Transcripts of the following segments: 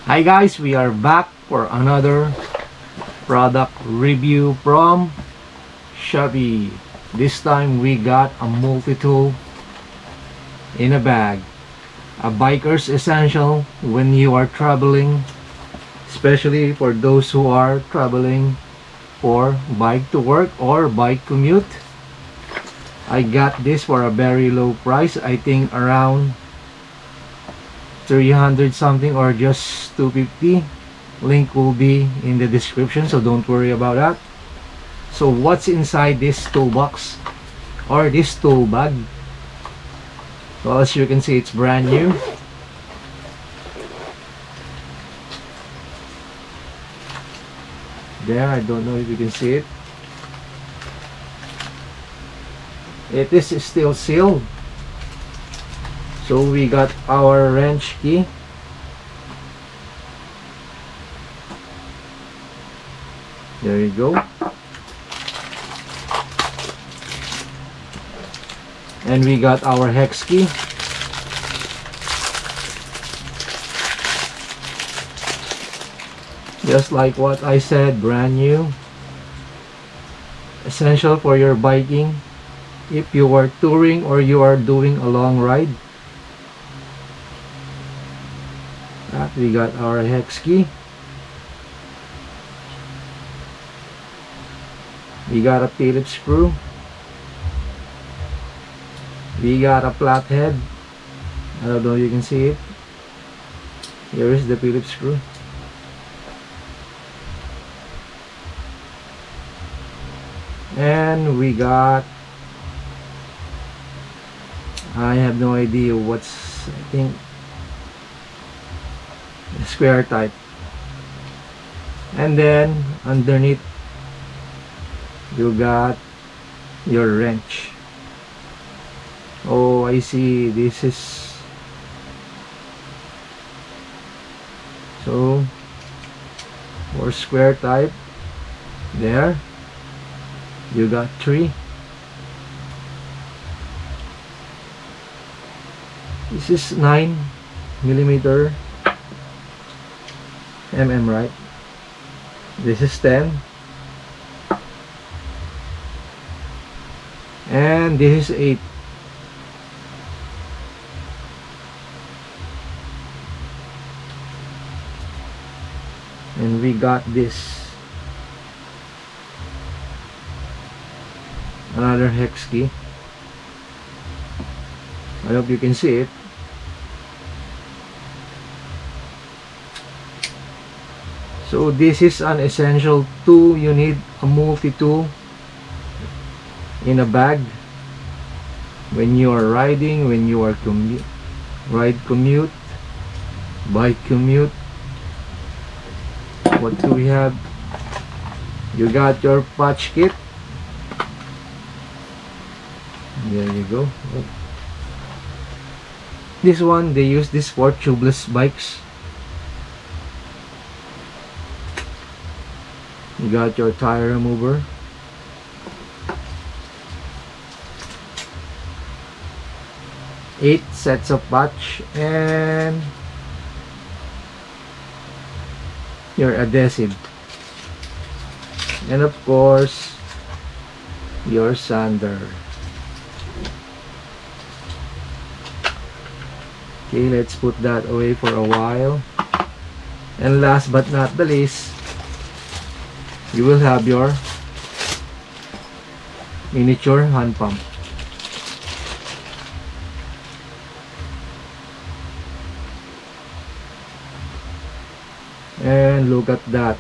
Hi guys, we are back for another product review from Shopee. This time we got a multi-tool in a bag. A biker's essential when you are traveling, especially for those who are traveling for bike to work or bike commute. I got this for a very low price, I think around 300 something or just 250. Link will be in the description, so don't worry about that. So what's inside this toolbox or this tool bag? Well, as you can see, it's brand new. There, I don't know if you can see it. It is still sealed. So we got our wrench key. There you go. And we got our hex key. Just like what I said, brand new. Essential for your biking. If you are touring or you are doing a long ride. We got our hex key. We got a Phillips screw. We got a flathead. I don't know if you can see it. Here is the Phillips screw. And we got, I have no idea what's, I think square type. And then underneath you got your wrench. Oh, I see, this is so for square type. There you got 3. This is 9mm, right? This is 10, and this is 8. And we got this, another hex key. I hope you can see it. So this is an essential tool. You need a multi-tool in a bag when you are riding, when you are commute, bike commute. What do we have? You got your patch kit. There you go. This one, they use this for tubeless bikes. You got your tire remover. Eight sets of patch and your adhesive. And of course, your sander. Okay, let's put that away for a while. And last but not the least, you will have your miniature hand pump. And look at that.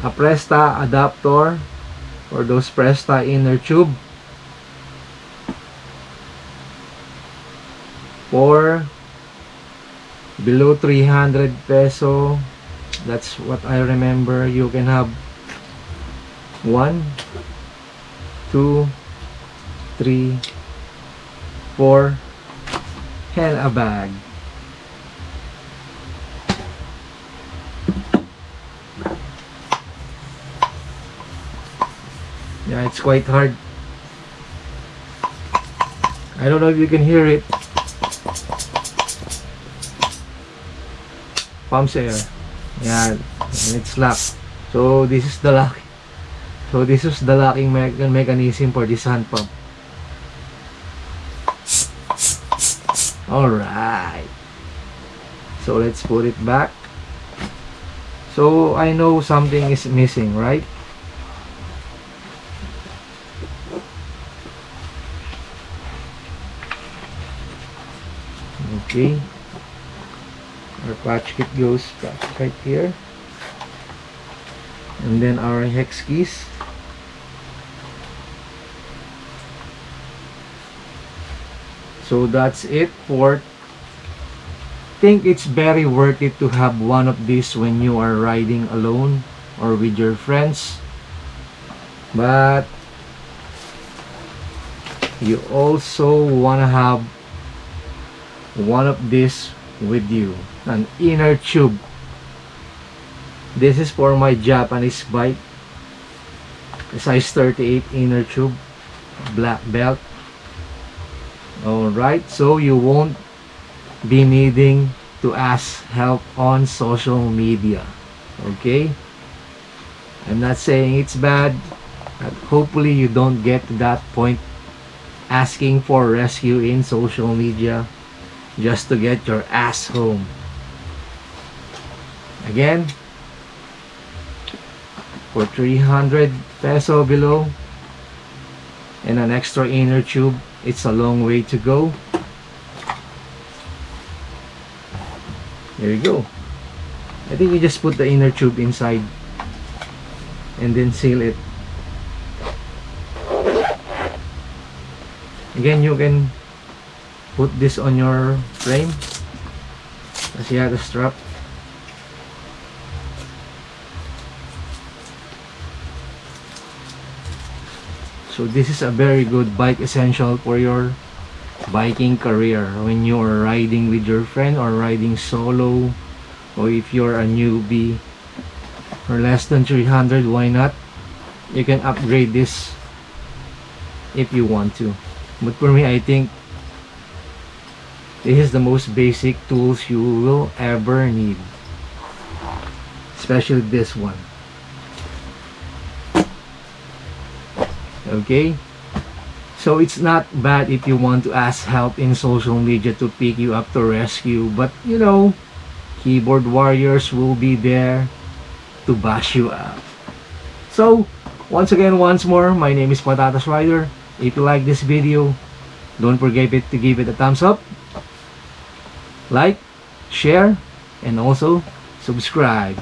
A Presta adapter for those Presta inner tube for below 300 peso. That's what I remember. You can have 1, 2, 3, 4 and a bag. Yeah, it's quite hard. I don't know if you can hear it. pumps air. Yan. And it's locked. So this is the lock. So this is the locking mechanism for this hand pump. Alright. So let's put it back. So I know something is missing, right? Okay. Our patch kit goes back right here. And then our hex keys. So that's it for. Think it's very worth it to have one of these when you are riding alone or with your friends, but you also want to have one of these with you, an inner tube. This is for my Japanese bike, a size 38 inner tube, black belt. Alright, so you won't be needing to ask help on social media. Okay, I'm not saying it's bad, but hopefully you don't get to that point asking for rescue in social media just to get your ass home. Again, for 300 peso below and an extra inner tube, it's a long way to go. There you go. I think you just put the inner tube inside and then seal it. Again, you can put this on your frame as you have the strap. So this is a very good bike essential for your biking career when you are riding with your friend or riding solo, or if you're a newbie for less than 300, why not? You can upgrade this if you want to, but for me, I think this is the most basic tools you will ever need, especially this one. Okay, so it's not bad if you want to ask help in social media to pick you up to rescue, but you know, keyboard warriors will be there to bash you up. So once again, once more, my name is Patatas Rider. If you like this video, don't forget to give it a thumbs up, like, share, and also subscribe.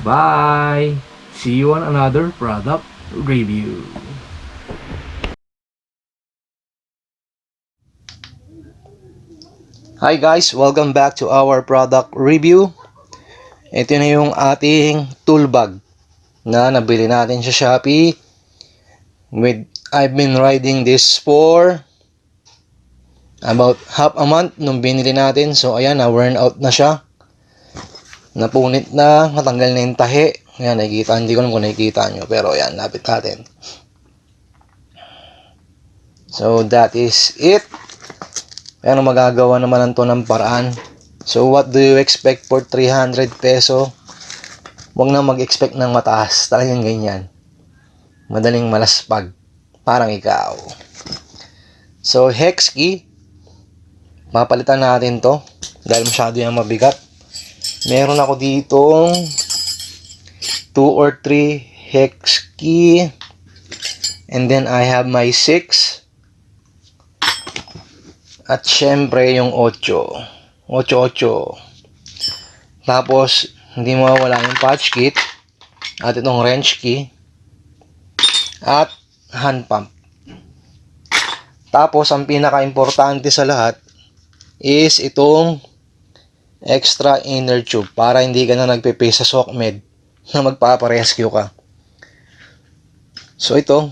Bye. See you on another product review. Hi guys, welcome back to our product review. Ito na yung ating tool bag na nabili natin sa Shopee. I've been riding this for about half a month nung binili natin. So ayan, na-worn out na siya. Napunit na, natanggal na yung tahi. Ayan, nakikita, hindi ko alam kung nakikita nyo. Pero ayan, napit natin. So that is it. Pero magagawa naman ito ng paraan. So what do you expect for 300 peso? Huwag na mag-expect ng mataas. Talagang ganyan. Madaling malaspag. Parang ikaw. So hex key. Mapalitan natin to. Dahil masyado yung mabigat. Meron ako ditong 2 or 3 hex key. And then I have my 6. At syempre yung 8. 8. Tapos, hindi mawawala yung patch kit. At itong wrench key. At hand pump. Tapos, ang pinaka-importante sa lahat is itong extra inner tube. Para hindi ka na nagpe-pay sa SOCMED na magpaparescue ka. So, ito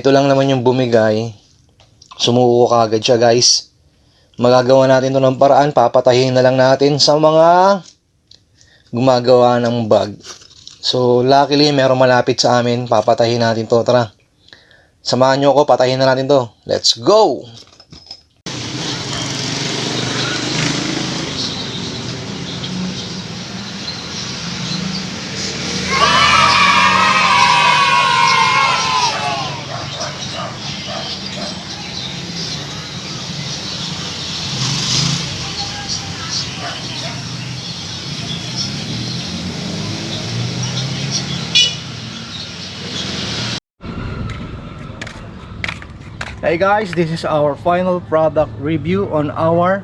lang naman yung bumigay. Sumuko kagad siya guys. Magagawa natin ito ng paraan. Papatahin na lang natin sa mga gumagawa ng bag. So luckily meron malapit sa amin. Papatahin natin to. Tara, samahan nyo ako. Patahin na natin to. Let's go. Hey guys, this is our final product review on our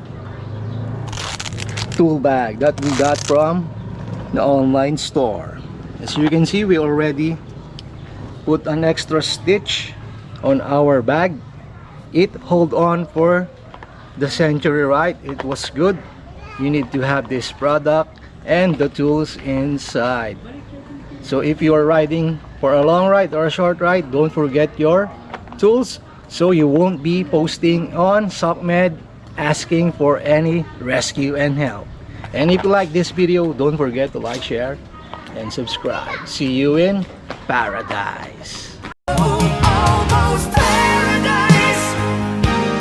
tool bag that we got from the online store. As you can see, we already put an extra stitch on our bag. It hold on for the century, right? It was good. You need to have this product and the tools inside. So if you are riding for a long ride or a short ride, don't forget your tools so you won't be posting on SOCMED asking for any rescue and help. And if you like this video, don't forget to like, share, and subscribe. See you in paradise.